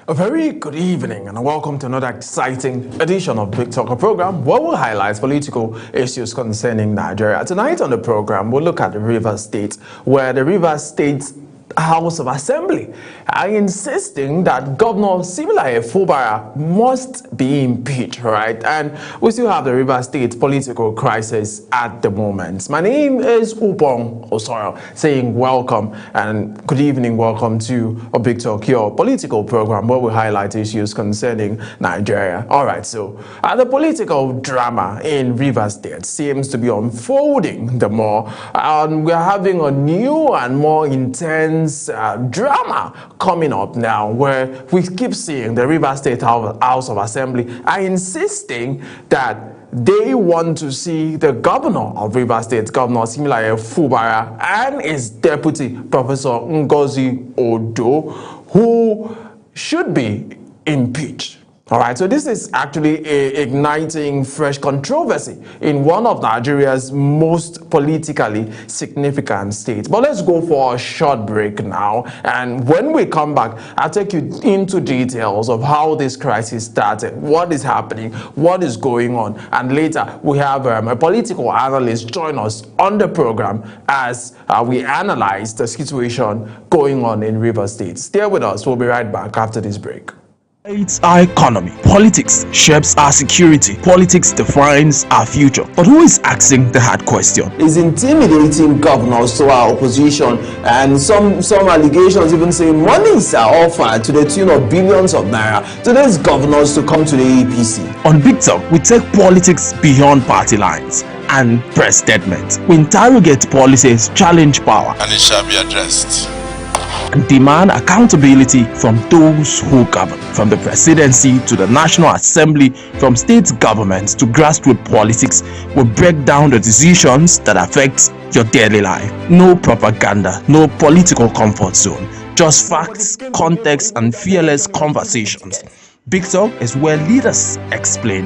A very good evening and welcome to another exciting edition of Big Talker program where we'll highlight political issues concerning Nigeria. Tonight on the program, we'll look at the Rivers State, where the Rivers State House of Assembly are insisting that Governor Similaye Fubara must be impeached, right? And we still have the Rivers State political crisis at the moment. My name is Upong Osoro, saying welcome and good evening, welcome to a Big Talk, your political program where we highlight issues concerning Nigeria. All right, so the political drama in Rivers State seems to be unfolding the more, and we're having a new and more intense drama coming up now, where we keep seeing the Rivers State House of Assembly are insisting that they want to see the governor of Rivers State, Governor Similaye Fubara, and his deputy, Professor Ngozi Odo, who should be impeached. All right, so this is actually igniting fresh controversy in one of Nigeria's most politically significant states. But let's go for a short break now. And when we come back, I'll take you into details of how this crisis started, what is happening, what is going on. And later, we have a political analyst join us on the program as we analyze the situation going on in Rivers State. Stay with us. We'll be right back after this break. It's our economy. Politics shapes our security. Politics defines our future. But who is asking the hard question? Is intimidating governors to our opposition, and some allegations even say monies are offered to the tune of billions of naira to these governors to come to the APC. On Big Talk, we take politics beyond party lines and press statements. We interrogate policies, challenge power, and it shall be addressed, and demand accountability from those who govern, from the presidency to the National Assembly, from state governments to grassroots politics. We break down the decisions that affect your daily life. No propaganda, no political comfort zone, just facts, context, and fearless conversations. Big Talk is where leaders explain,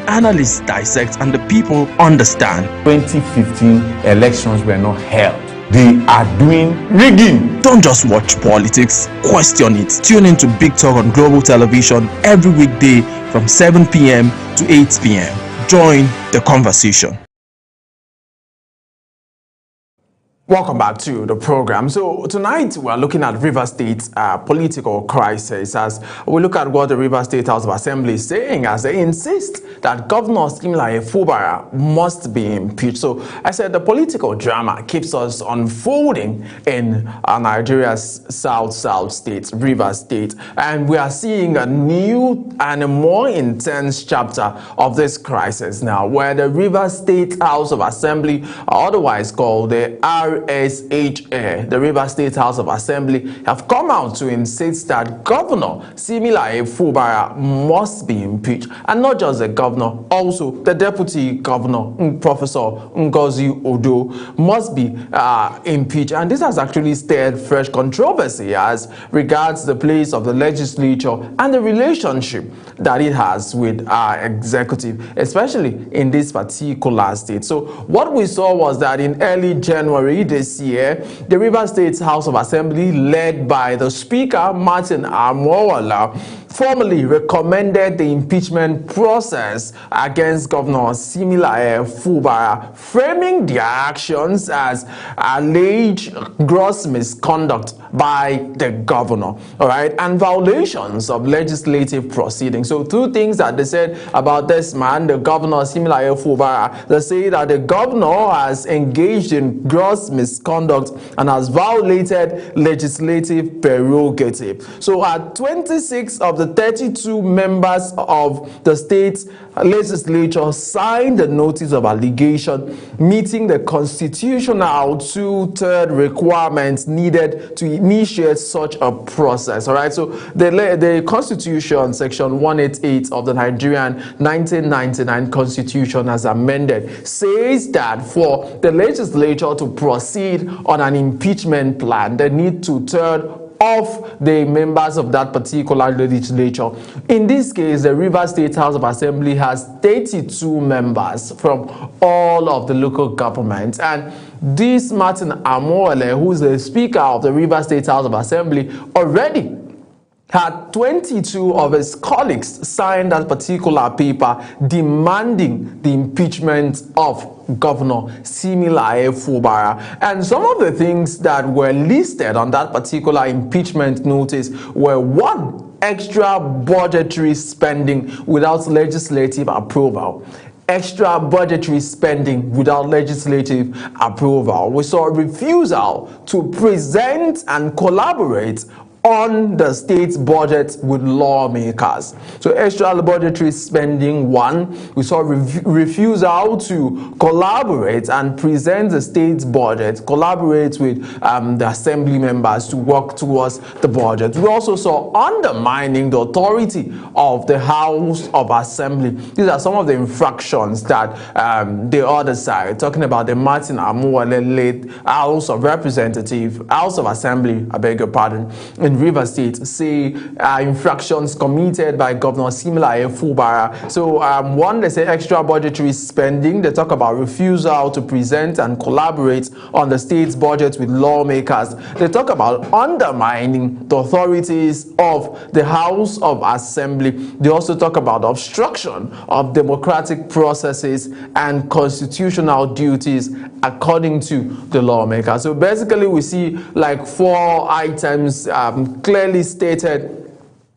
analysts dissect, and the people understand. 2015 elections were not held. They are doing rigging. Don't just watch politics, question it. Tune into Big Talk on Global Television every weekday from 7 p.m. to 8 p.m. Join the conversation. Welcome back to the program. So tonight we're looking at Rivers State's political crisis as we look at what the Rivers State House of Assembly is saying as they insist that Governor Similaye Fubara must be impeached. So I said the political drama keeps us unfolding in Nigeria's south state, Rivers State, and we are seeing a new and a more intense chapter of this crisis now, where the Rivers State House of Assembly, otherwise called the RSHA, the Rivers State House of Assembly, have come out to insist that Governor Similaye Fubara must be impeached, and not just the governor, also the deputy governor, Professor Ngozi Odo, must be impeached. And this has actually stirred fresh controversy as regards the place of the legislature and the relationship that it has with our executive, especially in this particular state. So what we saw was that in early January this year, the Rivers State House of Assembly, led by the Speaker, Martin Amowola, formally recommended the impeachment process against Governor Similaye Fubara, framing their actions as alleged gross misconduct by the governor, all right, and violations of legislative proceedings. So two things that they said about this man, the Governor Similaye Fubara. They say that the governor has engaged in gross misconduct and has violated legislative prerogative. So at 26 of the 32 members of the state legislature signed the notice of allegation, meeting the constitutional 2/3 requirements needed to initiate such a process. All right, so the Constitution, Section 188 of the Nigerian 1999 Constitution, as amended, says that for the legislature to proceed on an impeachment plan, they need 2/3 of the members of that particular legislature. In this case, the Rivers State House of Assembly has 32 members from all of the local governments, and this Martin Amowola, who is the Speaker of the Rivers State House of Assembly, already had 22 of his colleagues sign that particular paper demanding the impeachment of Governor Similaye Fubara. And some of the things that were listed on that particular impeachment notice were: one, extra budgetary spending without legislative approval. Extra budgetary spending without legislative approval. We saw a refusal to present and collaborate on the state's budget with lawmakers. So extra budgetary spending, one. We saw refusal to collaborate and present the state's budget, collaborate with the assembly members to work towards the budget. We also saw undermining the authority of the House of Assembly. These are some of the infractions that the other side, talking about the Martin Amuwale-led House of Representatives, House of Assembly, I beg your pardon, in Rivers State, say infractions committed by Governor Similaye Fubara. So one, they say extra budgetary spending. They talk about refusal to present and collaborate on the state's budget with lawmakers. They talk about undermining the authorities of the House of Assembly. They also talk about obstruction of democratic processes and constitutional duties according to the lawmaker. So basically we see like 4 items clearly stated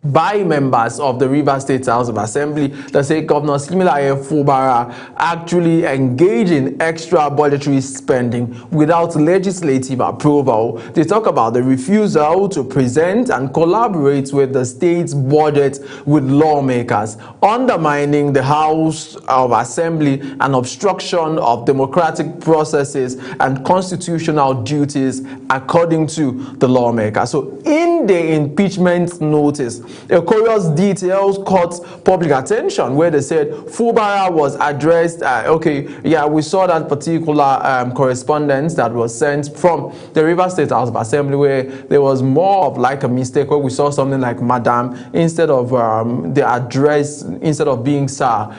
by members of the Rivers State House of Assembly that say Governor Similaye Fubara actually engaged in extra budgetary spending without legislative approval. They talk about the refusal to present and collaborate with the state's budget with lawmakers, undermining the House of Assembly, and obstruction of democratic processes and constitutional duties according to the lawmaker. So in the impeachment notice, a curious details caught public attention, where they said Fubara was addressed. We saw that particular correspondence that was sent from the Rivers State House of Assembly, where there was more of like a mistake, where we saw something like Madam instead of the address, instead of being Sir,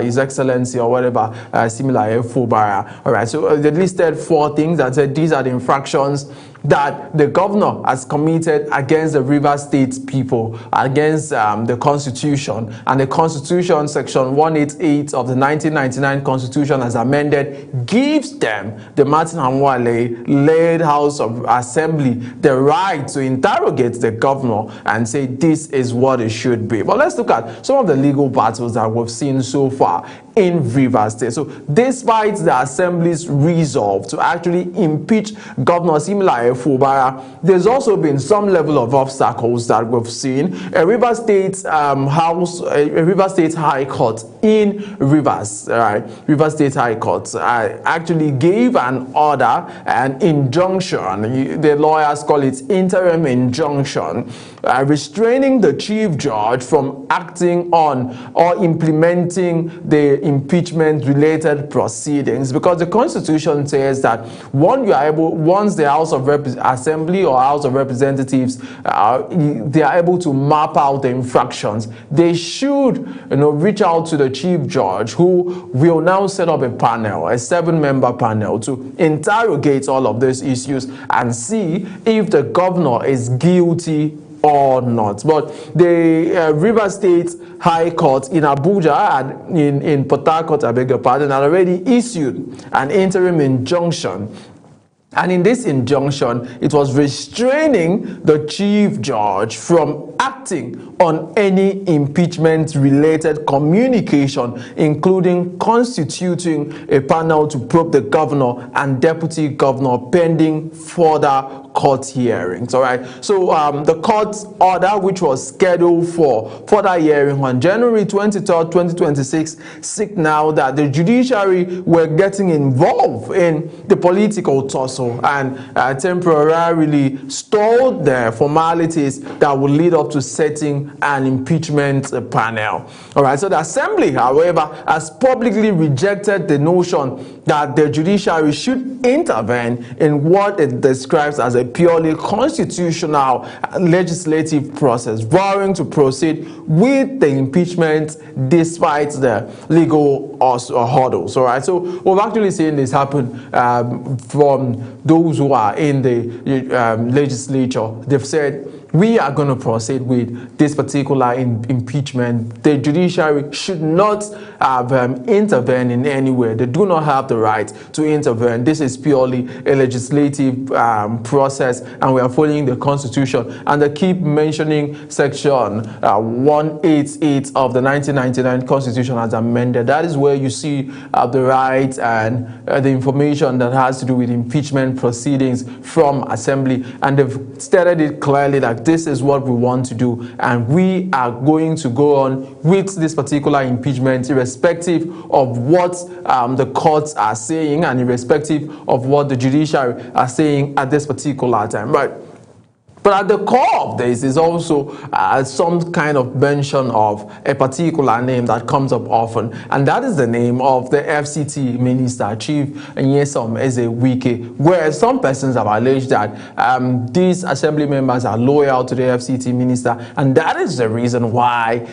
His Excellency or whatever, Similaye Fubara. All right, so they listed 4 things that said these are the infractions that the governor has committed against the Rivers State people, against the Constitution. And the Constitution, Section 188 of the 1999 Constitution as amended, gives them, the Martin Amuwale-led House of Assembly, the right to interrogate the governor and say this is what it should be. But let's look at some of the legal battles that we've seen so far in Rivers State. So despite the Assembly's resolve to actually impeach Governor Similaye Fubara, there's also been some level of obstacles that we've seen. A Rivers State Rivers State High Court in Rivers, Rivers State High Court actually gave an order, an injunction, the lawyers call it interim injunction, restraining the chief judge from acting on or implementing the impeachment related proceedings, because the Constitution says that once the House of Assembly or House of Representatives they are able to map out the infractions, they should reach out to the chief judge, who will now set up a panel, a 7-member panel, to interrogate all of these issues and see if the governor is guilty or not. But the Rivers State High Court in Abuja and in Port Harcourt, I beg your pardon, had already issued an interim injunction. And in this injunction, it was restraining the chief judge from acting on any impeachment-related communication, including constituting a panel to probe the governor and deputy governor pending further court hearings. All right. So the court order, which was scheduled for further hearing on January 23rd, 2026, signaled that the judiciary were getting involved in the political tussle and temporarily stalled the formalities that would lead up to setting an impeachment panel. All right. So the Assembly, however, has publicly rejected the notion that the judiciary should intervene in what it describes as a purely constitutional legislative process, vowing to proceed with the impeachment despite the legal hurdles. All right, so we've actually seen this happen from those who are in the legislature. They've said we are going to proceed with this particular impeachment. The judiciary should not have intervened in any way. They do not have the right to intervene. This is purely a legislative process, and we are following the Constitution. And they keep mentioning Section 188 of the 1999 Constitution as amended. That is where you see the rights and the information that has to do with impeachment proceedings from Assembly. And they've stated it clearly that this is what we want to do, and we are going to go on with this particular impeachment irrespective of what the courts are saying and irrespective of what the judiciary are saying at this particular time. Right. But at the core of this is also some kind of mention of a particular name that comes up often, and that is the name of the FCT Minister, Chief Nyesom Ezewike, where some persons have alleged that these assembly members are loyal to the FCT Minister, and that is the reason why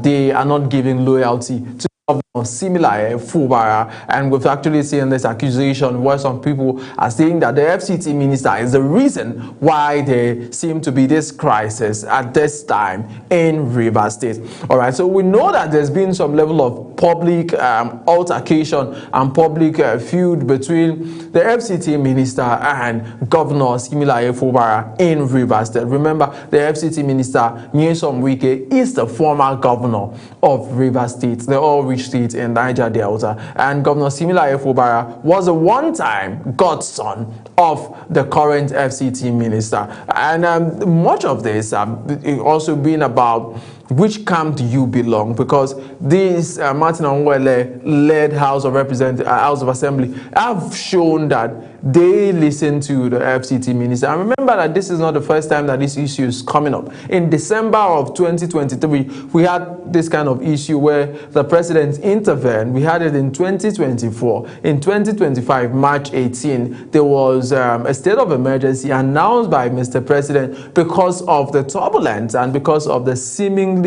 they are not giving loyalty to Siminalayi Fubara. And we've actually seen this accusation where some people are saying that the FCT Minister is the reason why there seem to be this crisis at this time in Rivers State. All right, so we know that there's been some level of public altercation and public feud between the FCT Minister and Governor Siminalayi Fubara in Rivers State. Remember, the FCT Minister Nyesom Wike is the former governor of Rivers State, the all-rich state in Niger Delta, and Governor Siminalayi Fubara was a one-time godson of the current FCT Minister. And much of this also been about which camp do you belong, because this Martin Amuele-led House of Representatives, House of Assembly have shown that they listen to the FCT Minister. And remember that this is not the first time that this issue is coming up. In December of 2023, we had this kind of issue where the president intervened. We had it in 2024. In 2025, March 18, there was a state of emergency announced by Mr. President because of the turbulence and because of the seemingly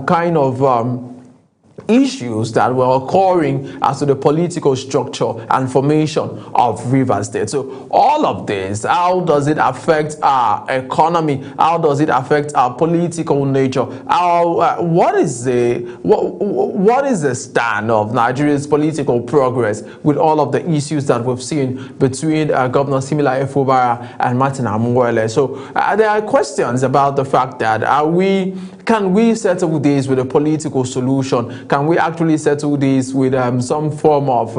kind of issues that were occurring as to the political structure and formation of Rivers State. So all of this, how does it affect our economy? How does it affect our political nature? How, what is the stand of Nigeria's political progress with all of the issues that we've seen between Governor Siminalayi Fubara and Martin Amuele? So there are questions about the fact that can we settle this with a political solution? Can we actually settle this with some form of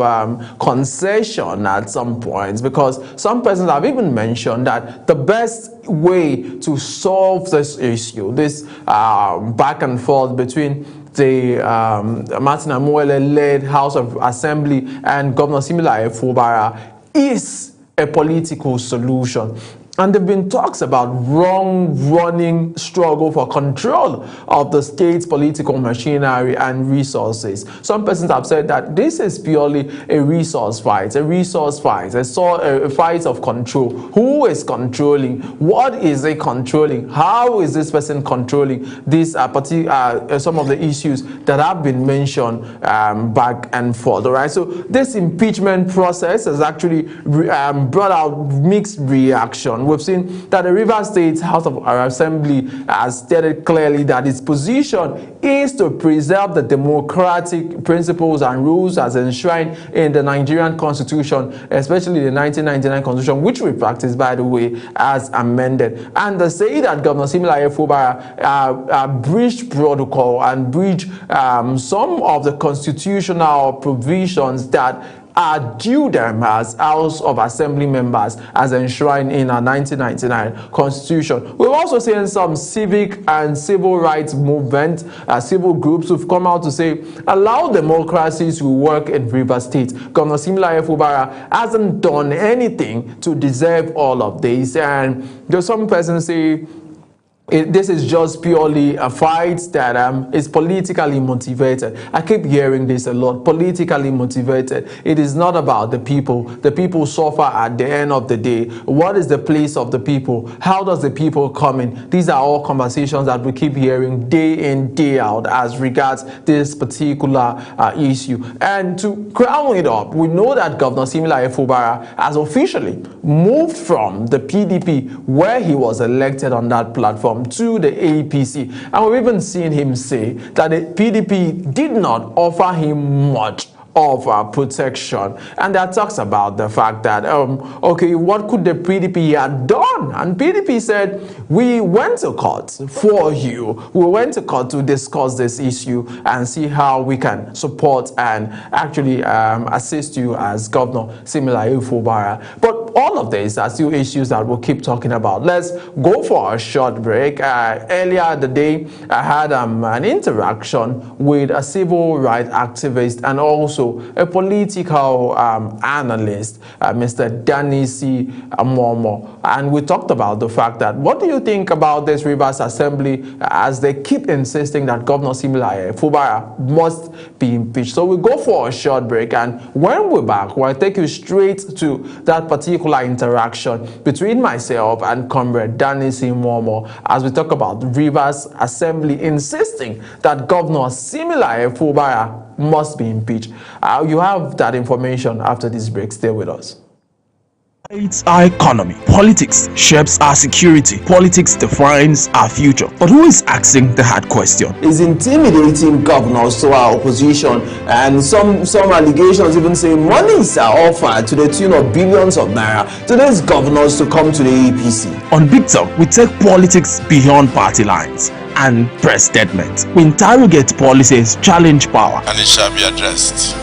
concession at some points? Because some persons have even mentioned that the best way to solve this issue, this back and forth between the Martin Amuele-led House of Assembly and Governor Siminalayi Fubara, is a political solution. And there have been talks about running struggle for control of the state's political machinery and resources. Some persons have said that this is purely a resource fight, a fight of control. Who is controlling? What is it controlling? How is this person controlling these some of the issues that have been mentioned back and forth? All right. So this impeachment process has actually brought out mixed reaction. We've seen that the Rivers State House of Assembly has stated clearly that its position is to preserve the democratic principles and rules as enshrined in the Nigerian Constitution, especially the 1999 Constitution, which we practice, by the way, as amended. And they say that Governor Siminalayi Fubara breached protocol and breached some of the constitutional provisions that are due them as House of Assembly members as enshrined in our 1999 Constitution. We've also seen some civic and civil rights movement, civil groups who've come out to say, allow democracies to work in Rivers State. Governor Siminalayi Fubara hasn't done anything to deserve all of this. And there's some persons say, This is just purely a fight that is politically motivated. I keep hearing this a lot, politically motivated. It is not about the people. The people suffer at the end of the day. What is the place of the people? How does the people come in? These are all conversations that we keep hearing day in, day out as regards this particular issue. And to crown it up, we know that Governor Similaye Fubara has officially moved from the PDP, where he was elected on that platform, to the APC. And we've even seen him say that the PDP did not offer him much of protection, and that talks about the fact that okay, what could the PDP have done? And PDP said, we went to court for you, we went to court to discuss this issue and see how we can support and actually assist you as Governor Similaye Fubara. But all of these are still issues that we'll keep talking about. Let's go for a short break. Earlier the day, I had an interaction with a civil rights activist and also a political analyst, Mr. Danisi Momo, and we talked about the fact that, what do you think about this Rivers Assembly as they keep insisting that Governor Similaye Fubara must be impeached? So we go for a short break, and when we're back, we'll take you straight to that particular interaction between myself and Comrade Danisi Momo as we talk about Rivers Assembly insisting that Governor Similaye Fubara must be impeached. You have that information after this break. Stay with us. It's our economy. Politics shapes our security. Politics defines our future. But who is asking the hard question? Is intimidating governors to our opposition, and some allegations even say monies are offered to the tune of billions of naira to these governors to come to the APC. On Big Talk, we take politics beyond party lines and press statements. We interrogate policies, challenge power, and it shall be addressed,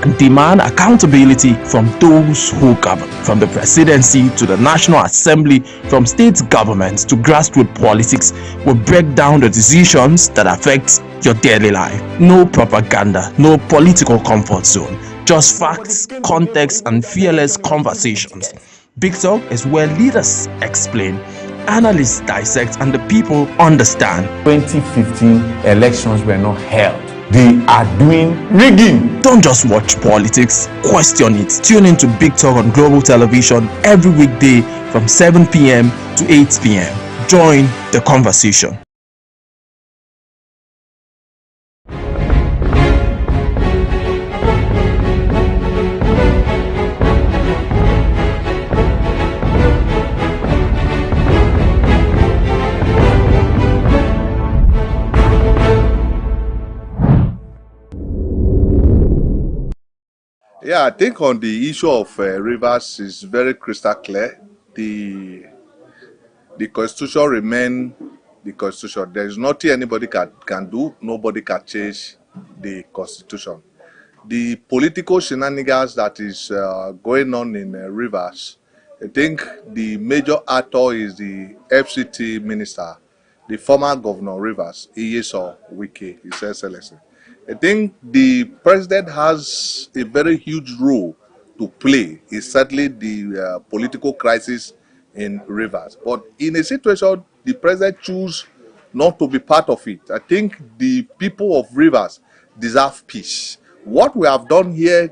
and demand accountability from those who govern. From the presidency to the National Assembly, from state governments to grassroots politics, we break down the decisions that affect your daily life. No propaganda, no political comfort zone, just facts, context, and fearless conversations. Big Talk is where leaders explain, analysts dissect, and the people understand. 2015 elections were not held. They are doing rigging. Don't just watch politics, question it. Tune in to Big Talk on Global Television every weekday from 7 p.m. to 8 p.m. Join the conversation. Yeah, I think on the issue of Rivers is very crystal clear. The Constitution remains the Constitution. There is nothing anybody can do. Nobody can change the Constitution. The political shenanigans that is going on in Rivers, I think the major actor is the FCT minister, the former governor Rivers, Nyesom Wike, His Excellency. I think the president has a very huge role to play. It's certainly the political crisis in Rivers. But in a situation, the president choose not to be part of it. I think the people of Rivers deserve peace. What we have done here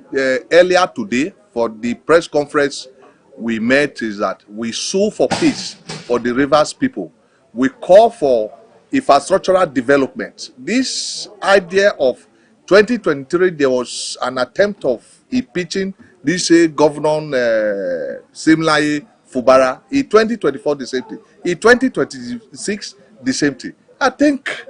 earlier today for the press conference we met is that we sue for peace for the Rivers people. We call for infrastructural development. This idea of 2023, there was an attempt of impeaching this Governor Similaye Fubara. In 2024, the same thing. In 2026, the same thing. I think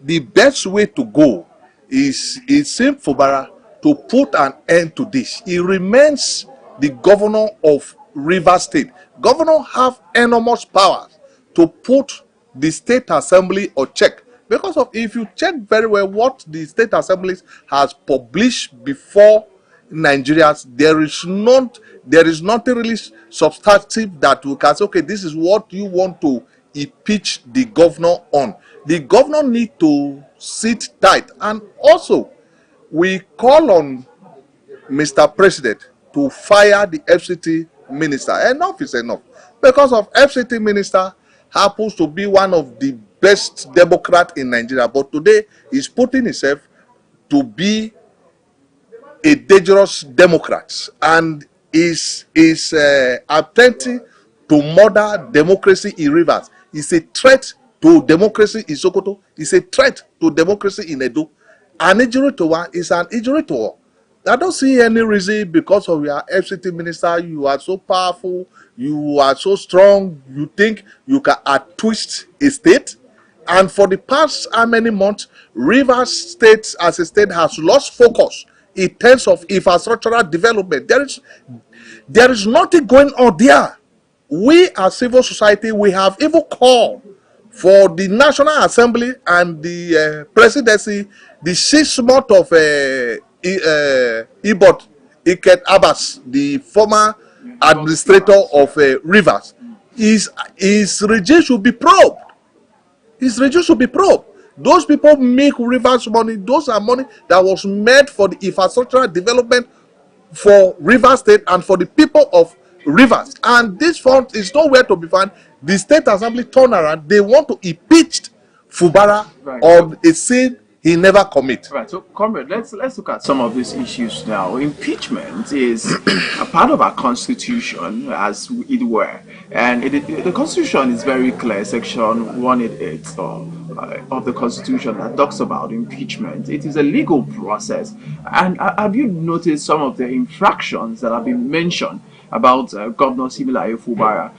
the best way to go is Sim Fubara to put an end to this. He remains the governor of Rivers State. Governor have enormous powers to put the state assembly on check, because of, if you check very well what the state assemblies has published before Nigerians, there is nothing really substantive that we can say, okay, this is what you want to impeach the governor on. The governor need to sit tight. And also we call on Mr. President to fire the FCT minister. Enough is enough, because of FCT minister happens to be one of the best Democrats in Nigeria, but today he's putting himself to be a dangerous Democrat and is attempting to murder democracy in Rivers. It's a threat to democracy in Sokoto. It's a threat to democracy in Edo. An injury to one is an injury to all. I don't see any reason because of your FCT minister. You are so powerful. You are so strong. You think you can twist a state. And for the past how many months, Rivers State as a state has lost focus in terms of infrastructural development. There is nothing going on there. We as civil society, we have even called for the National Assembly and the presidency the 6 months of Ibot Iket Abbas, the former administrator of Rivers. His regime should be probed. His regime should be probed. Those people make Rivers money. Those are money that was meant for the infrastructural development for Rivers State and for the people of Rivers. And this fund is nowhere to be found. The State Assembly turn around. They want to impeach Fubara on a sin he never commit. Right. So, comrade, let's look at some of these issues now. Impeachment is a part of our constitution, as it were, and the constitution is very clear. Section 188 of the constitution that talks about impeachment. It is a legal process. And have you noticed some of the infractions that have been mentioned about Governor Similaye Fubara?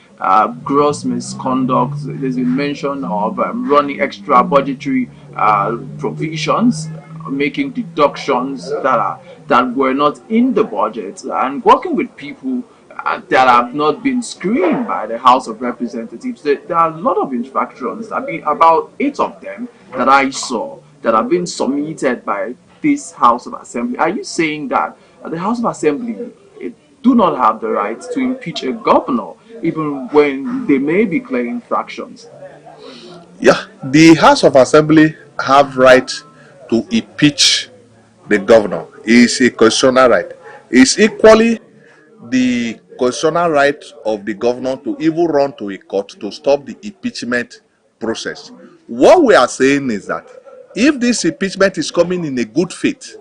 Gross misconduct. There's been mention of running extra budgetary provisions, making deductions that were not in the budget, and working with people that have not been screened by the House of Representatives. There are a lot of infractions. I mean, about 8 of them that I saw that have been submitted by this House of Assembly. Are you saying that the House of Assembly do not have the right to impeach a governor, even when they may be clear infractions? Yeah, the House of Assembly have right to impeach the governor. It's a constitutional right. It's equally the constitutional right of the governor to even run to a court to stop the impeachment process. What we are saying is that if this impeachment is coming in a good faith,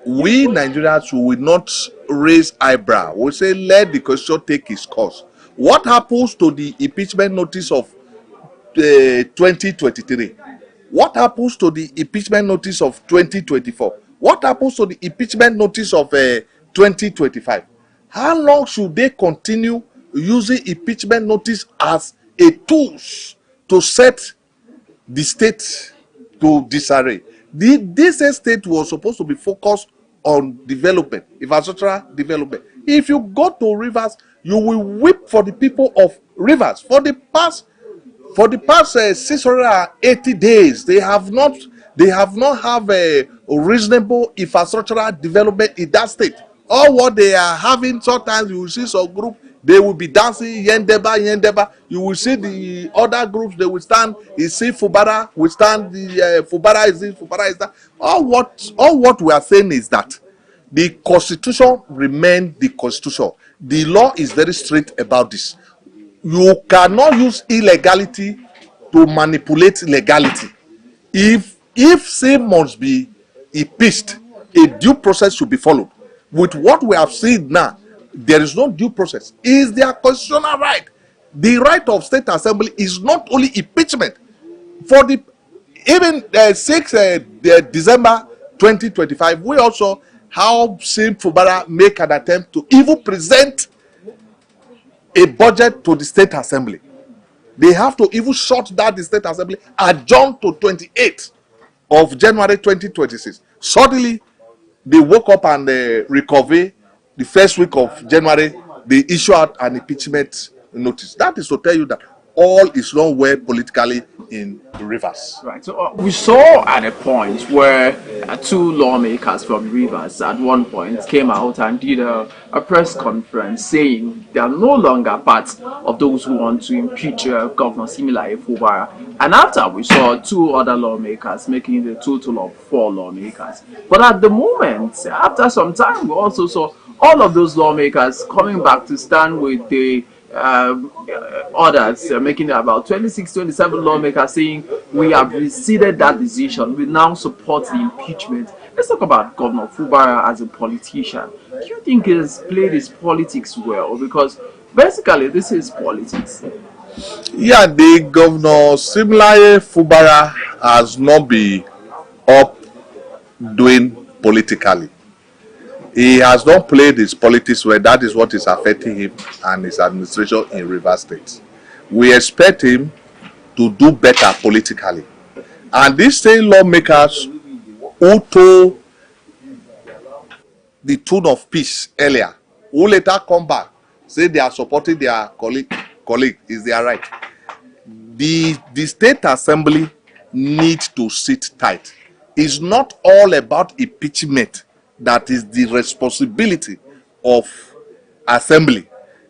we Nigerians will not raise eyebrow. We'll say let the constitution take its course. What happens to the impeachment notice of 2023? What happens to the impeachment notice of 2024? What happens to the impeachment notice of 2025? How long should they continue using impeachment notice as a tool to set the state to disarray? This state was supposed to be focused on development, infrastructural development. If you go to Rivers, you will weep for the people of Rivers. For the past 680 days, they have not have a reasonable infrastructural development in that state. All what they are having, sometimes you will see some group, they will be dancing yendeba yendeba. You will see the other groups, they will stand. You see Fubara will stand. The Fubara is this, Fubara is that. All what we are saying is that the constitution remains the constitution. The law is very strict about this. You cannot use illegality to manipulate legality. If sin must be impeached, a due process should be followed. With what we have seen now, there is no due process. It is their constitutional right. The right of state assembly is not only impeachment. For the even 6th December 2025, we also have seen Fubara make an attempt to even present a budget to the state assembly. They have to even shut down the state assembly, adjourn to 28th of January 2026. Suddenly, they woke up and recover the first week of January. They issue out an impeachment notice. That is to tell you that all is not well politically in Rivers. Right. So we saw at a point where 2 lawmakers from Rivers at one point came out and did a press conference saying they are no longer part of those who want to impeach Governor Similaye Fubara. And after we saw 2 other lawmakers making the total of 4 lawmakers. But at the moment, after some time, we also saw all of those lawmakers coming back to stand with the others, making about 26, 27 lawmakers saying we have receded that decision. We now support the impeachment. Let's talk about Governor Fubara as a politician. Do you think he has played his politics well? Because basically this is politics. Yeah, the Governor Siminalayi Fubara has not been up doing politically. He has not played his politics well. That is what is affecting him and his administration in Rivers State. We expect him to do better politically. And these same lawmakers who told the tune of peace earlier, who later come back, say they are supporting their colleague, is their right. The State Assembly needs to sit tight. It's not all about impeachment. That is the responsibility of assembly.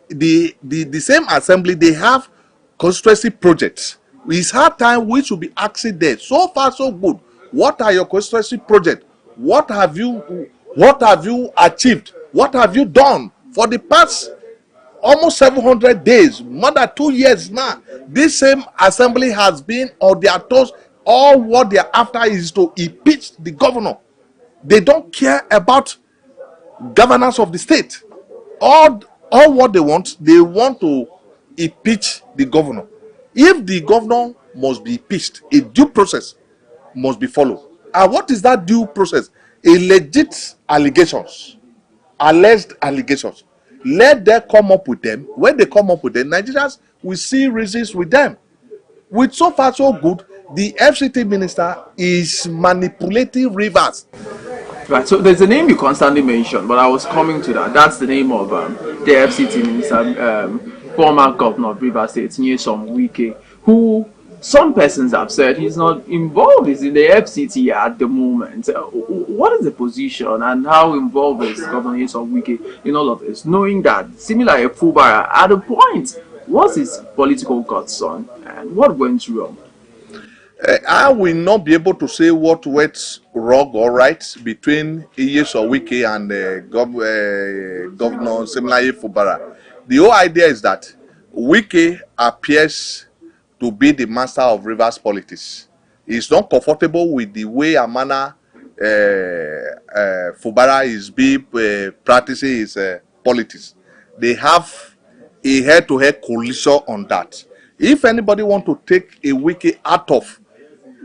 The same assembly, they have constituency projects. It's hard time we should be asking them. So far, so good. What are your constituency projects? What have you achieved? What have you done for the past almost 700 days, more than 2 years now? This same assembly has been on their toes. All what they are after is to impeach the governor. They don't care about governance of the state. All what they want to impeach the governor. If the governor must be impeached, a due process must be followed. And what is that due process? Alleged allegations. Let them come up with them. When they come up with them, Nigerians will see reasons with them. With so far so good, the FCT minister is manipulating Rivers. Right, so there's a name you constantly mention, but I was coming to that. That's the name of the FCT minister, former governor of Rivers State, Nyesom Wike, who some persons have said he's not involved. He's in the FCT at the moment. What is the position and how involved is Governor Nyesom Wike in all of this, knowing that Siminalayi Fubara at a point was his political godson, and what went wrong? I will not be able to say what went wrong or right between Nyesom Wike and Governor Siminalayi Fubara. The whole idea is that Wike appears to be the master of Rivers politics. He's not comfortable with the way and manner Fubara is practicing his politics. They have a head-to-head collision on that. If anybody want to take a Wike out of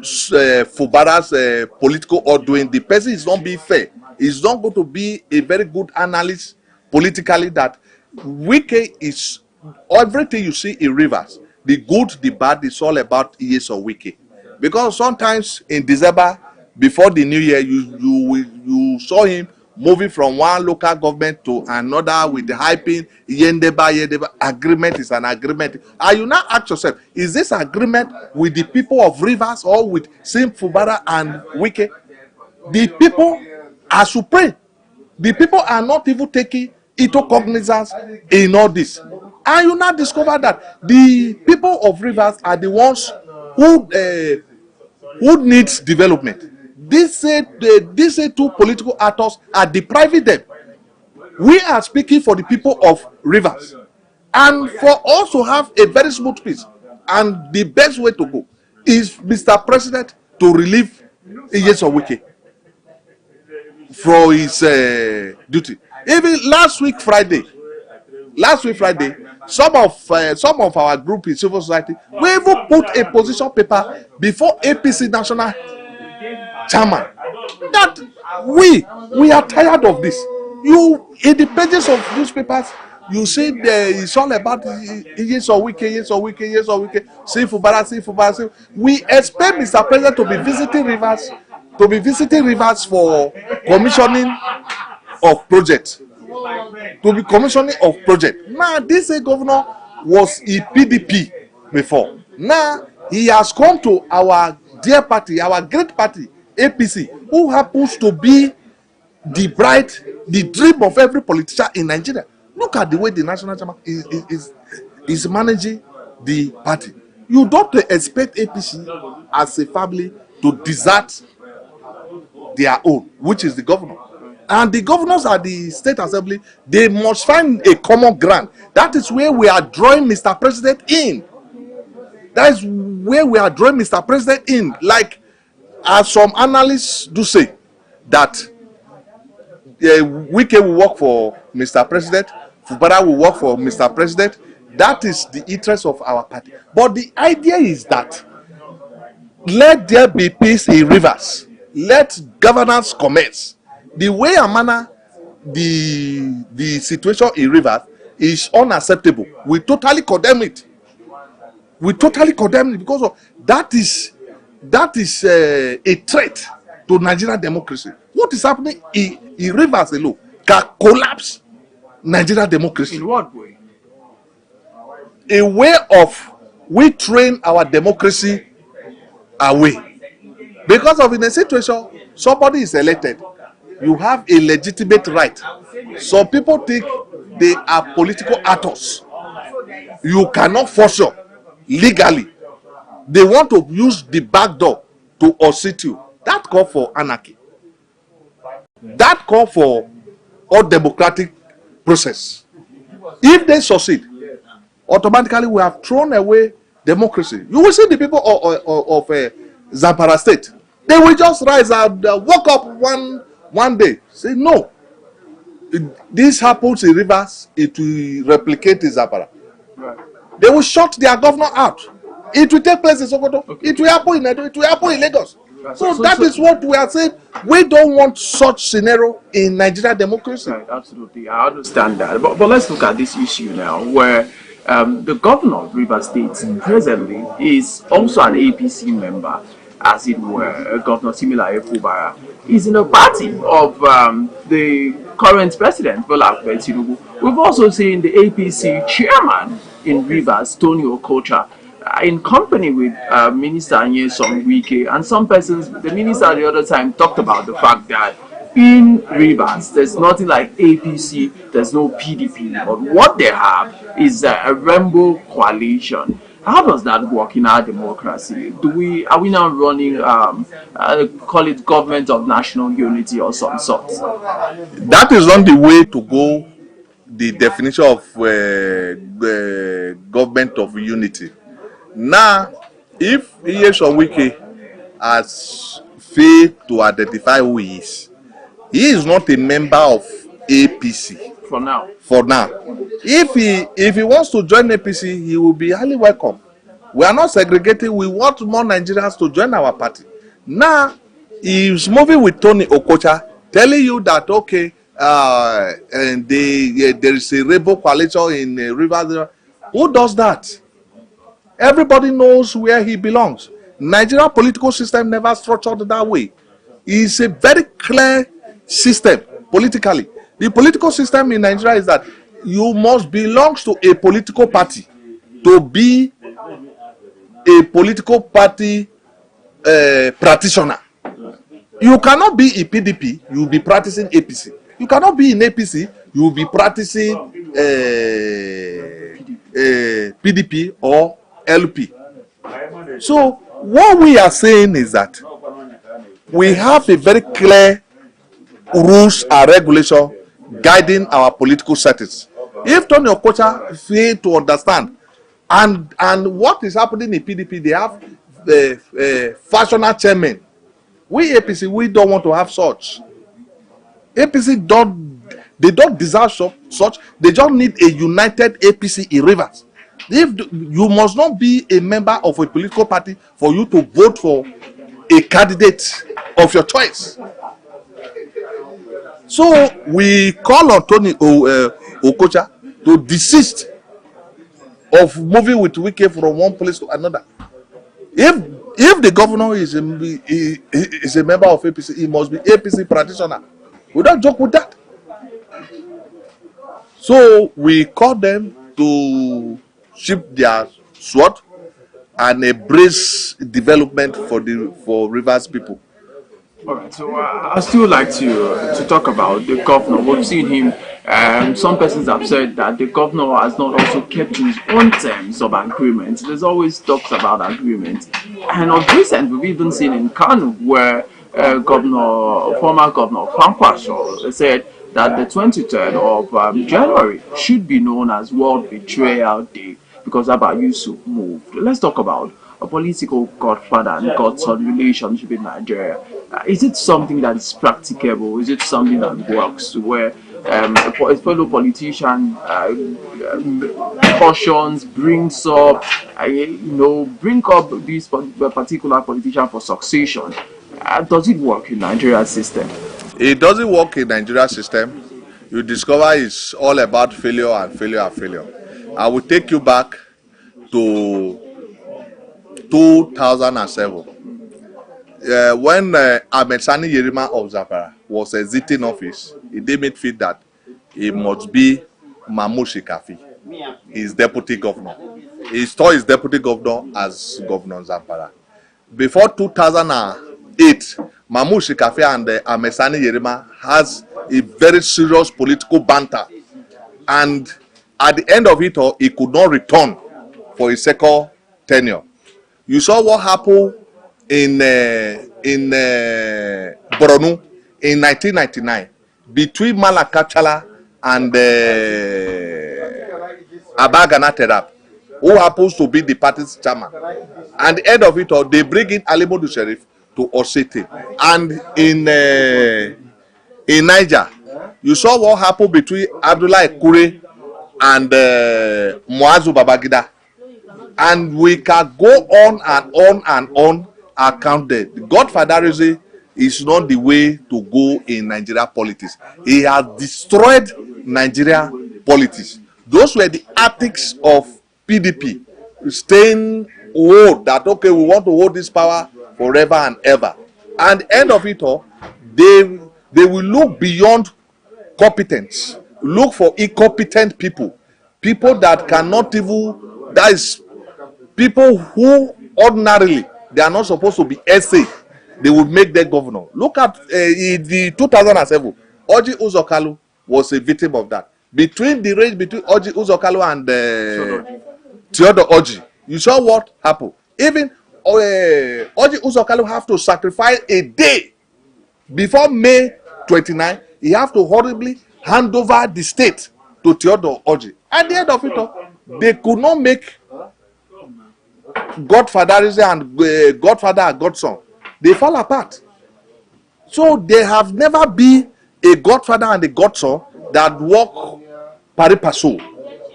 Fubara's political ordering, the person is not being fair. He's not going to be a very good analyst politically. That Wike is everything you see in Rivers, the good, the bad, is all about Nyesom Wike. Because sometimes in December, before the new year, you saw him moving from one local government to another with the hyping Yendeba. Agreement is an agreement. And you now ask yourself, is this agreement with the people of Rivers or with Sim Fubara and Wike? The people are supreme. The people are not even taking into cognizance in all this. And you now discover that the people of Rivers are the ones who need development. These two political actors are depriving them. We are speaking for the people of Rivers, and for us to have a very smooth peace. And the best way to go is, Mr. President, to relieve Nyesom Wike from his duty. Even last week Friday, some of our group in civil society, we even put a position paper before APC national chairman that we are tired of this. You, in the pages of newspapers, you see it's all about Nyesom Wike, see Fubara. We expect Mr. President to be visiting Rivers for commissioning of projects. Now, this governor was a PDP before. Now, he has come to our dear party, our great party, APC, who happens to be the dream of every politician in Nigeria. Look at the way the national chairman is managing the party. You don't expect APC as a family to desert their own, which is the governor. And the governors at the State Assembly, they must find a common ground. That is where we are drawing Mr. President in. That is where we are drawing Mr. President in. Like, as some analysts do say, that Wike will work for Mr. President, Fubara will work for Mr. President. That is the interest of our party. But the idea is that let there be peace in Rivers. Let governance commence. The way and manner the situation in Rivers is unacceptable. We totally condemn it. We totally condemn it because of that is a threat to Nigerian democracy. What is happening in Rivers alone can collapse Nigerian democracy. In what way? A way of we train our democracy away. Because of in a situation, somebody is elected, you have a legitimate right. Some people think they are political actors. You cannot force them legally. They want to use the back door to unseat you. That call for anarchy. That call for undemocratic process. If they succeed, automatically we have thrown away democracy. You will see the people of Zamfara State. They will just rise and walk up one day. Say no. This happens in Rivers, it will replicate in Zamfara. Right. They will shut their governor out. It will take place in Sokoto. Okay. It will happen in Edo. It will happen in Lagos. Right. So that is what we are saying. We don't want such scenario in Nigerian democracy. Right, absolutely. I understand that. But let's look at this issue now where the governor of Rivers State presently is also an APC member, as it were. Governor Timileyin Fubara is in a party of the current president, Bola Ahmed Tinubu. We've also seen the APC chairman in Rivers, Tony Okocha, in company with Minister Nyesom Wike, and some persons, the minister the other time talked about the fact that in Rivers, there's nothing like APC, there's no PDP, but what they have is a rainbow coalition. How does that work in our democracy? Are we now running, call it government of national unity or some sort? That is not the way to go, the definition of government of unity. Now, if Nyesom Wike has failed to identify who he is not a member of APC. For now. If he wants to join APC, he will be highly welcome. We are not segregating. We want more Nigerians to join our party. Now, he's moving with Tony Okocha, telling you that, okay, and there is a rainbow coalition in Rivers. Who does that? Everybody knows where he belongs. Nigerian political system never structured that way. It's a very clear system politically. The political system in Nigeria is that you must belong to a political party to be a political party practitioner. You cannot be a PDP, you will be practicing APC. You cannot be in APC, you will be practicing PDP or LP. So what we are saying is that we have a very clear rules and regulation guiding our political settings. If Tony Okocha fail to understand, and what is happening in PDP, they have the factional chairman. We APC, we don't want to have such. APC don't desire such. They just need a united APC in Rivers. You must not be a member of a political party for you to vote for a candidate of your choice. So we call on Tony Okocha to desist of moving with Wike from one place to another. If the governor is a member of APC, he must be APC practitioner. We don't joke with that. So we call them to shift their sword and embrace development for Rivers people. All right, so I'd still like to talk about the governor. We've seen him. Some persons have said that the governor has not also kept his own terms of agreement. There's always talks about agreement. And of recent, we've even seen in Kano where former governor Kwankwaso said that the 23rd of January should be known as World Betrayal Day because Abba Yusuf moved. Let's talk about a political godfather and godson relationship in Nigeria. Is it something that is practicable? Is it something that works where a fellow politician cautions, brings up, bring up this particular politician for succession? Does it work in Nigeria's system? It doesn't work in Nigeria's system. You discover it's all about failure and failure and failure. I will take you back to 2007. When Ahmed Sani Yerima of Zamfara was exiting office, he did make fit that he must be Mahmoud Shikafi, his deputy governor. He saw his deputy governor as Governor Zamfara. Before 2008, Mahmoud Shikafi and Ahmed Sani Yerima has a very serious political banter. And at the end of it all, he could not return for his second tenure. You saw what happened in Borno in 1999 between Malaka Chala and Abagana Terap, who happens to be the party's chairman. And the end of it all, they bring in Ali Modu Sheriff to Osete. And in Niger, you saw what happened between Abdullah Ekure and Muazu Babangida. And we can go on and on and on accounted. Godfatherism is not the way to go in Nigeria politics. He has destroyed Nigeria politics. Those were the ethics of PDP, staying hold that, okay, we want to hold this power forever and ever. And the end of it all, they will look beyond competence, look for incompetent people, people that cannot even, that is, people who ordinarily they are not supposed to be essay, they would make their governor. Look at the 2007, Orji Uzor was a victim of that. Between the range between Orji Uzor and Theodore Orji, you saw what happened. Even Orji Uzor have to sacrifice a day before May 29. He have to horribly hand over the state to Theodore Orji. At the end of it all, they could not make Godfatherism and Godfather and Godson. They fall apart. So there have never been a Godfather and a Godson that work pari passu.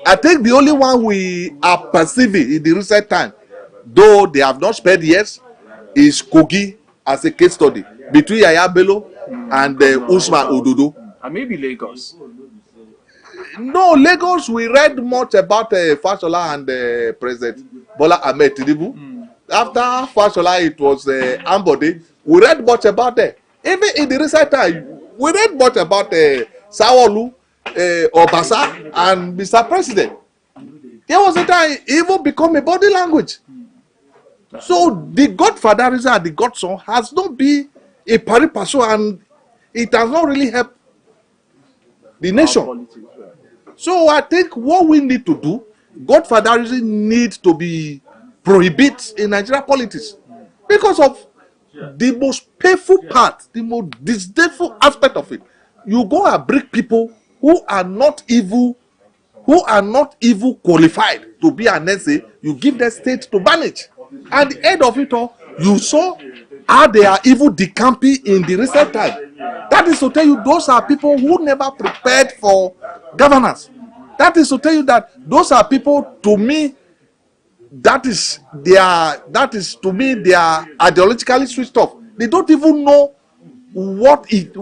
I think the only one we are perceiving in the recent time, though they have not spent years, is Kogi as a case study between Yaya Bello and Usman Ododo. And maybe Lagos. No, Lagos, we read much about Fashola and President Bola Ahmed Tinubu. After Fashola, it was Ambode. We read much about that. Even in the recent time, we read much about Sanwo-Olu, Obasa, and Mr. President. There was a time it even become a body language. So the Godfatherism and the Godson has not been a pari passu, and it has not really helped the nation. So I think what we need to do, Godfatherism needs to be prohibited in Nigeria politics because of the most painful part, the most disdainful aspect of it. You go and bring people who are not even qualified to be an essay, you give them state to manage. At the end of it all, you saw how they are even decamping in the recent time. That is to tell you those are people who never prepared for governance. That is to tell you that those are people, to me, that is to me they are ideologically switched off. They don't even know what it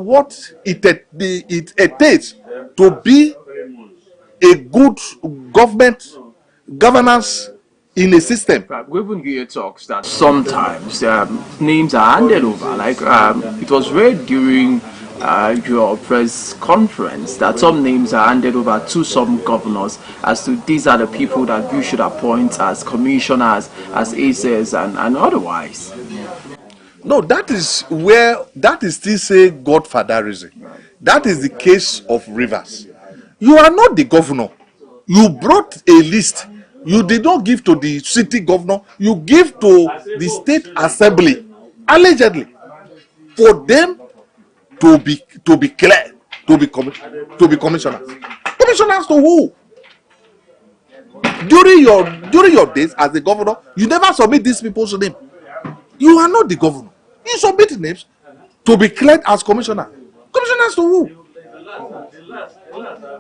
takes to be a good governance in a system. We even hear talks that sometimes names are handed over. Like it was read during your press conference that some names are handed over to some governors as to these are the people that you should appoint as commissioners, as ACs, and otherwise. No, that is still say Godfatherism. That is the case of Rivers. You are not the governor. You brought a list. You did not give to the city governor. You give to the state assembly, allegedly. for them to be clear, to be commissioners. Commissioners to who? During your days as the governor, you never submit these people's name. You are not the governor. You submit names to be cleared as commissioner. Commissioners to who?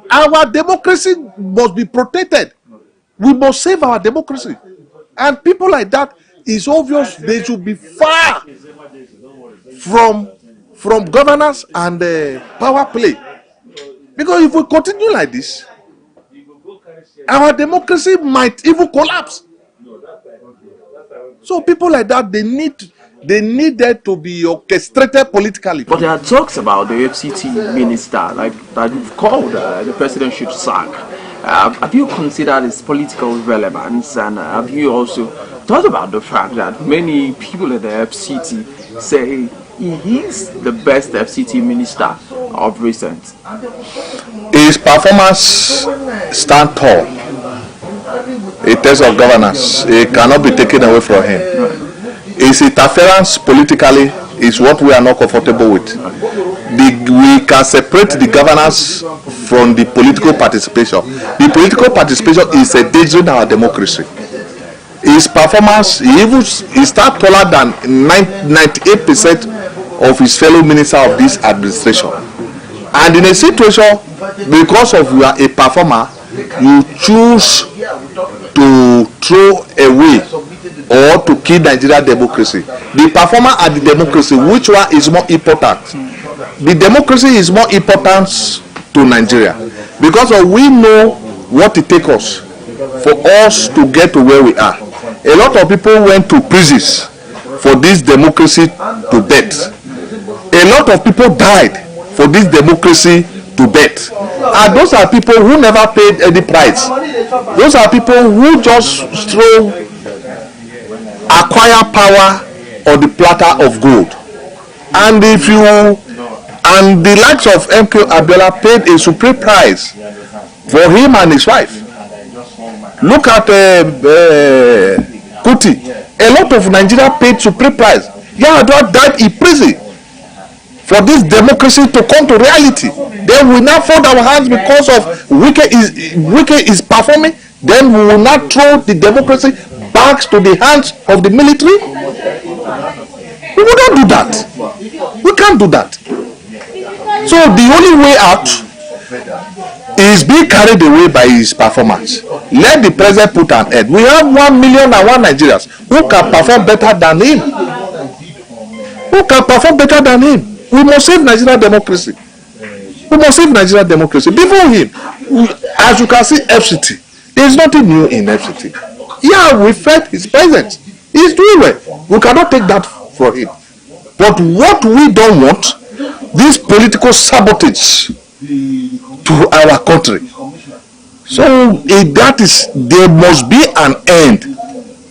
Our democracy must be protected. We must save our democracy. And people like that, it's obvious they should be far from governance and power play. Because if we continue like this, our democracy might even collapse. So people like that, they need that to be orchestrated politically. But there are talks about the FCT minister, like that you've called the president should sack. Have you considered its political relevance, and have you also thought about the fact that many people at the FCT say he is the best FCT minister of recent? His performance stand tall. A test of governance, it cannot be taken away from him. His interference politically is what we are not comfortable with. We can separate the governance from the political participation. The political participation is endangering our democracy. His performance, he starts taller than 98% of his fellow ministers of this administration. And in a situation, because of you are a performer, you choose to throw away or to kill Nigeria democracy. The performer and the democracy, which one is more important? The democracy is more important to Nigeria because we know what it takes us for us to get to where we are. A lot of people went to prisons for this democracy to death. A lot of people died for this democracy to death. And those are people who never paid any price. Those are people who just acquire power on the platter of gold. And if you and the likes of MK Abiola paid a supreme price for him and his wife. Look at Kuti. A lot of Nigeria paid supreme price. Yar'Adua died in prison for this democracy to come to reality. Then we now fold our hands because of Wike is performing. Then we will not throw the democracy back to the hands of the military. We will not do that. We can't do that. So the only way out is being carried away by his performance. Let the president put an end. We have 1,000,001 Nigerians who can perform better than him. Who can perform better than him? We must save Nigeria democracy. We must save Nigeria democracy. Before him, as you can see, FCT, there is nothing new in FCT. Yeah, we felt his presence. He's doing well. We cannot take that from him. But what we don't want, this political sabotage to our country. So there must be an end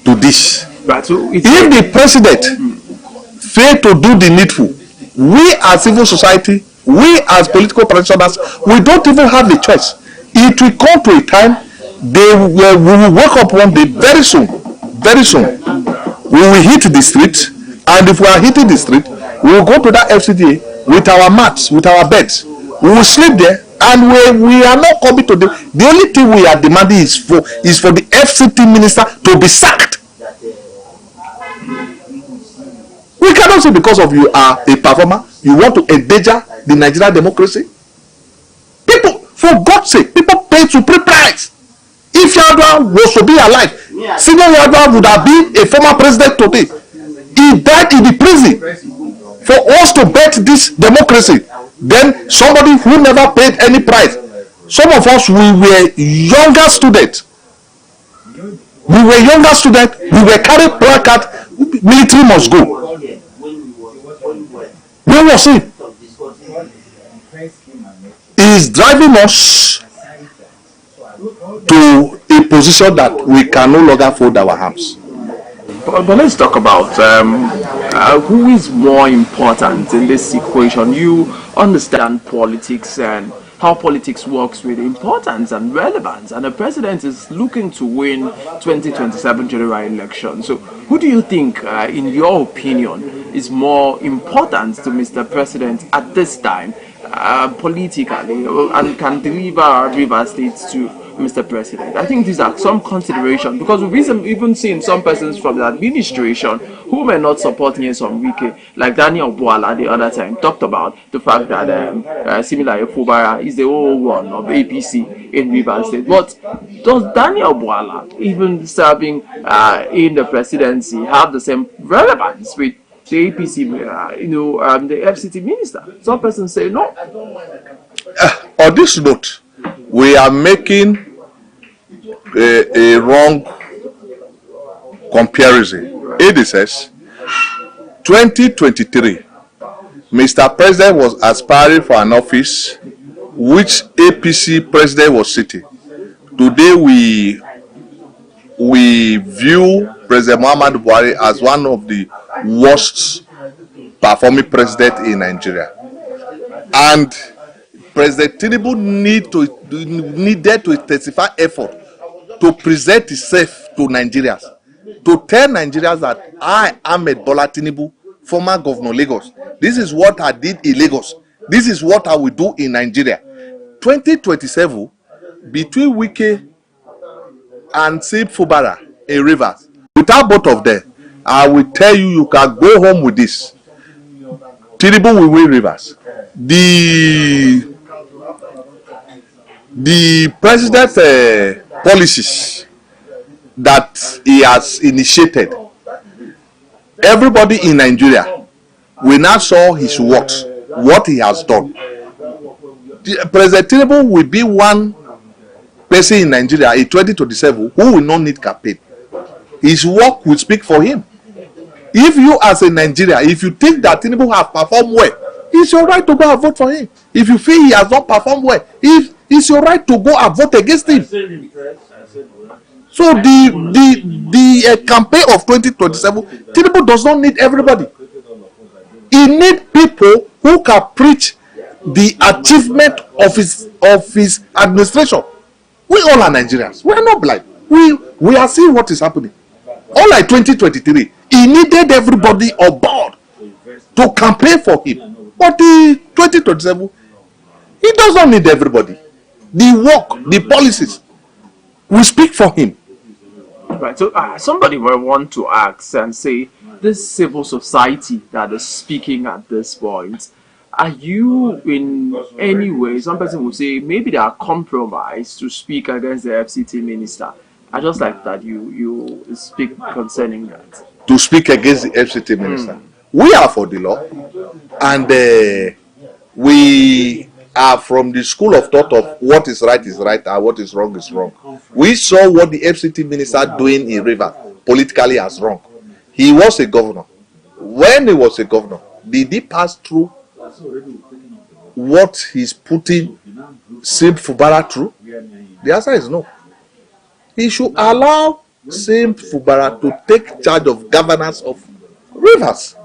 to this. If the president fail to do the needful, we as civil society, we as political practitioners, we don't even have the choice. It will come to a time we will wake up one day very soon, we will hit the street, and if we are hitting the street, we will go to that FCDA with our mats, with our beds. We will sleep there, and we are not coming to the only thing we are demanding is for the FCT minister to be sacked. We cannot say because of you are a performer, you want to endanger the Nigerian democracy. People, for God's sake, people pay supreme price. If Yar'Adua was to be alive, Senior Yar'Adua would have been a former president today. He died in the prison for us to bet this democracy. Then somebody who never paid any price. Some of us, we were younger students. We were carrying placard, military must go. Where was he? He is driving us to a position that we can no longer fold our arms. But let's talk about who is more important in this equation. You understand politics, and how politics works with importance and relevance, and the president is looking to win 2027 general election. So who do you think, in your opinion, is more important to Mr. President at this time, politically, and can deliver Rivers State to Mr. President? I think these are some considerations, because we've even seen some persons from the administration who may not support Nyesom Wike, like Daniel Bwala the other time, talked about the fact that similar Fubara is the old one of APC in Rivers State. But does Daniel Bwala, even serving in the presidency, have the same relevance with the APC, the FCT minister? Some persons say no. On this note, we are making a wrong comparison. It says 2023, Mr. President was aspiring for an office which APC president was sitting. Today we view President Muhammadu Buhari as one of the worst performing president in Nigeria, and President Tinubu needed to intensify effort to present himself to Nigerians, to tell Nigerians that I, Ahmed Bola Tinubu, former governor of Lagos, this is what I did in Lagos, this is what I will do in Nigeria. 2027, between Wike and Sim Fubara in Rivers, without both of them, I will tell you, you can go home with this. Tinubu will win Rivers. The president's policies that he has initiated, everybody in Nigeria will now saw his works, what he has done. President Tinubu will be one person in Nigeria in 2027 who will not need campaign. His work will speak for him. If you as a Nigeria, if you think that Tinubu has performed well, it's your right to go and vote for him. If you feel he has not performed well, it's your right to go and vote against him. So the campaign of 2027, Tinubu does not need everybody. He needs people who can preach the achievement of his administration. We all are Nigerians. We are not blind. We are seeing what is happening. Unlike 2023, he needed everybody on board to campaign for him. But the 2027, he does not need everybody. The work, the policies will speak for him. Right. So somebody will want to ask and say, this civil society that is speaking at this point, are you in any way, some person will say maybe they are compromised to speak against the FCT minister? I just like that you speak concerning that. To speak against the FCT minister. We are for the law, and we are from the school of thought of what is right and what is wrong is wrong. We saw what the FCT minister doing in Rivers politically as wrong. He was a governor. When he was a governor, did he pass through what he's putting Sim Fubara through? The answer is no. He should allow Sim Fubara to take charge of governance of Rivers.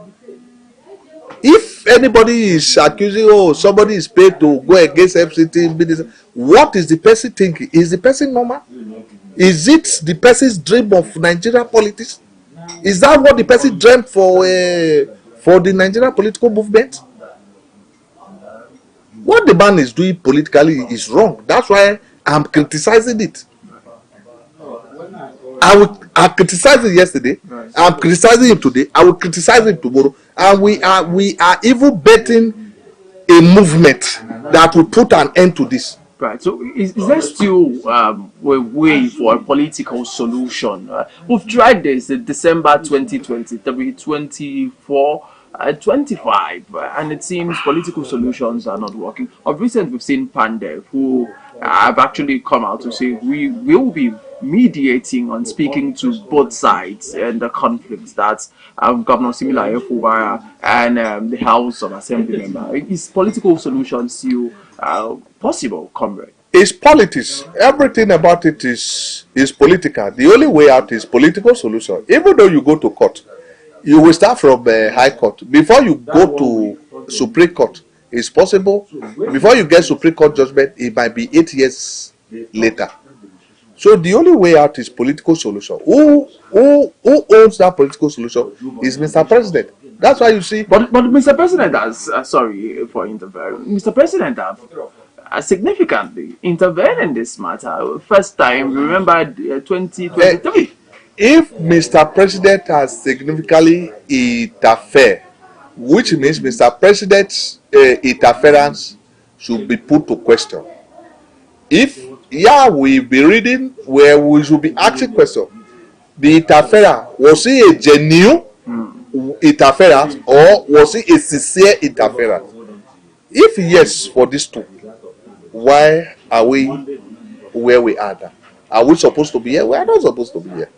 If anybody is accusing, somebody is paid to go against FCT, what is the person thinking? Is the person normal? Is it the person's dream of Nigerian politics? Is that what the person dreamt for the Nigerian political movement? What the man is doing politically is wrong. That's why I'm criticizing it. I criticized it yesterday. I'm criticizing him today. I will criticize him tomorrow. And we are even betting a movement that will put an end to this. Right. So is there still a way for a political solution? We've tried this in December 2023, 24, 25, and it seems political solutions are not working. Of recent, we've seen Pandev, who have actually come out to say we will be mediating on speaking to both sides in the conflicts. That's Governor Similayo Fubara and the House of Assembly member. Is political solutions still possible, comrade? It's politics. Everything about it is political. The only way out is political solution. Even though you go to court, you will start from High Court. Before you go to Supreme Court, It's possible. Before you get Supreme Court judgment, it might be 8 years later. So the only way out is political solution. Who owns that political solution is Mr. President. That's why you see. But Mr. President has, sorry for interfering, Mr. President have significantly intervened in this matter. First time, remember 2023. If Mr. President has significantly interfered, which means Mr. President's interference should be put to question. If we'll be reading where we should be asking questions. The interferer, was he a genuine interference or was he a sincere interference? If yes, for these two, why are we where we are now? Are we supposed to be here? We are not supposed to be here.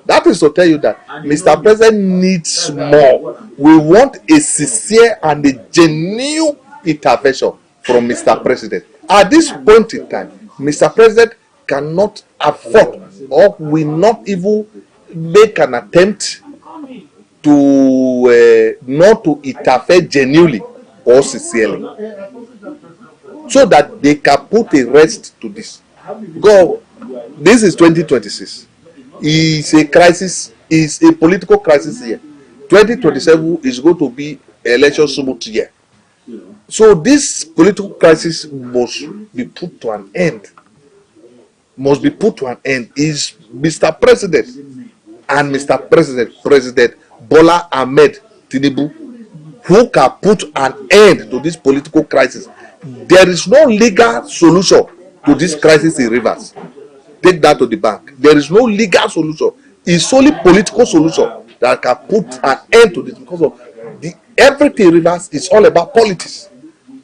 That is to tell you that Mr. President needs more. We want a sincere and a genuine intervention from Mr. President. At this point in time, Mr. President cannot afford or will not even make an attempt to not to interfere genuinely or sincerely, so that they can put a rest to this. Go. This is 2026. It's a crisis. It's a political crisis here. 2027 is going to be election smooth year. So this political crisis must be put to an end. Must be put to an end. Is Mr. President and Mr. President Bola Ahmed Tinubu who can put an end to this political crisis. There is no legal solution to this crisis in Rivers. Take that to the bank. There is no legal solution. It's only political solution that can put an end to this, because of the everything in Rivers is all about politics,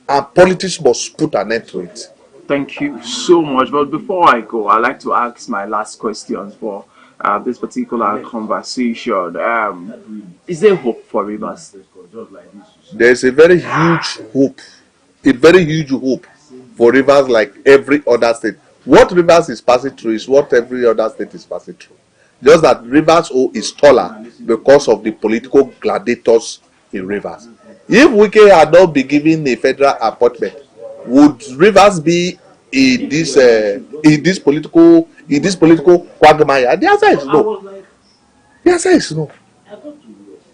and politics must put an end to it. Thank you so much. But before I go, I'd like to ask my last questions for this particular conversation. Is there hope for Rivers? There's a very huge hope, for Rivers like every other state. What Rivers is passing through is what every other state is passing through. Just that Rivers is taller because of the political gladiators in Rivers. If Wike had not been given a federal appointment, would Rivers be in this political quagmire? The answer is no. The answer is no.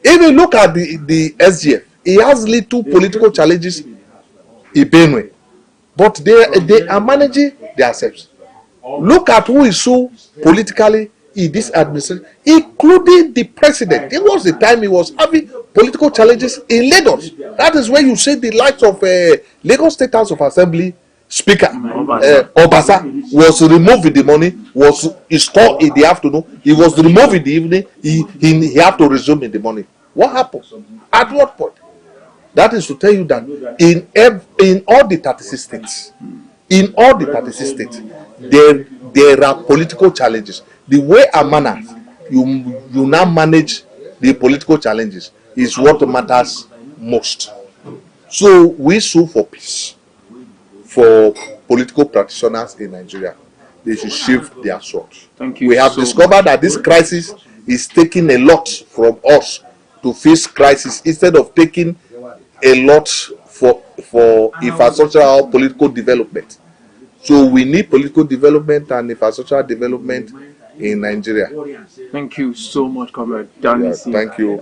If you look at the SGF, it has little political challenges in Benue, but they are managing themselves. Look at who is so politically in this administration, including the president. It was the time he was having political challenges in Lagos. That is where you see the likes of Lagos State House of Assembly Speaker Obasa was removed in the morning, was installed in the afternoon. He was removed in the evening. He had to resume in the morning. What happened? At what point? That is to tell you that in all the 36 states, there are political challenges. The way and manner you now manage the political challenges is what matters most. So we sue for peace. For political practitioners in Nigeria, they should shift their swords. Thank you. We have discovered that this crisis is taking a lot from us to face crisis, instead of taking a lot for infrastructural political development. So we need political development and infrastructural development in Nigeria. Thank you so much, Comrade Danisi. Thank you.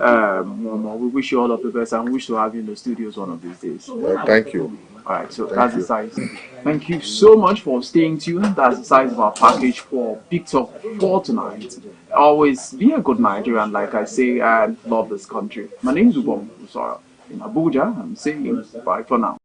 We wish you all of the best and wish to have you in the studios one of these days. Thank you. All right, so that's the size. Thank you so much for staying tuned. That's the size of our package for Big Talk for tonight. Always be a good Nigerian, like I say, and love this country. My name is Ubom Usara in Abuja. I'm saying bye for now.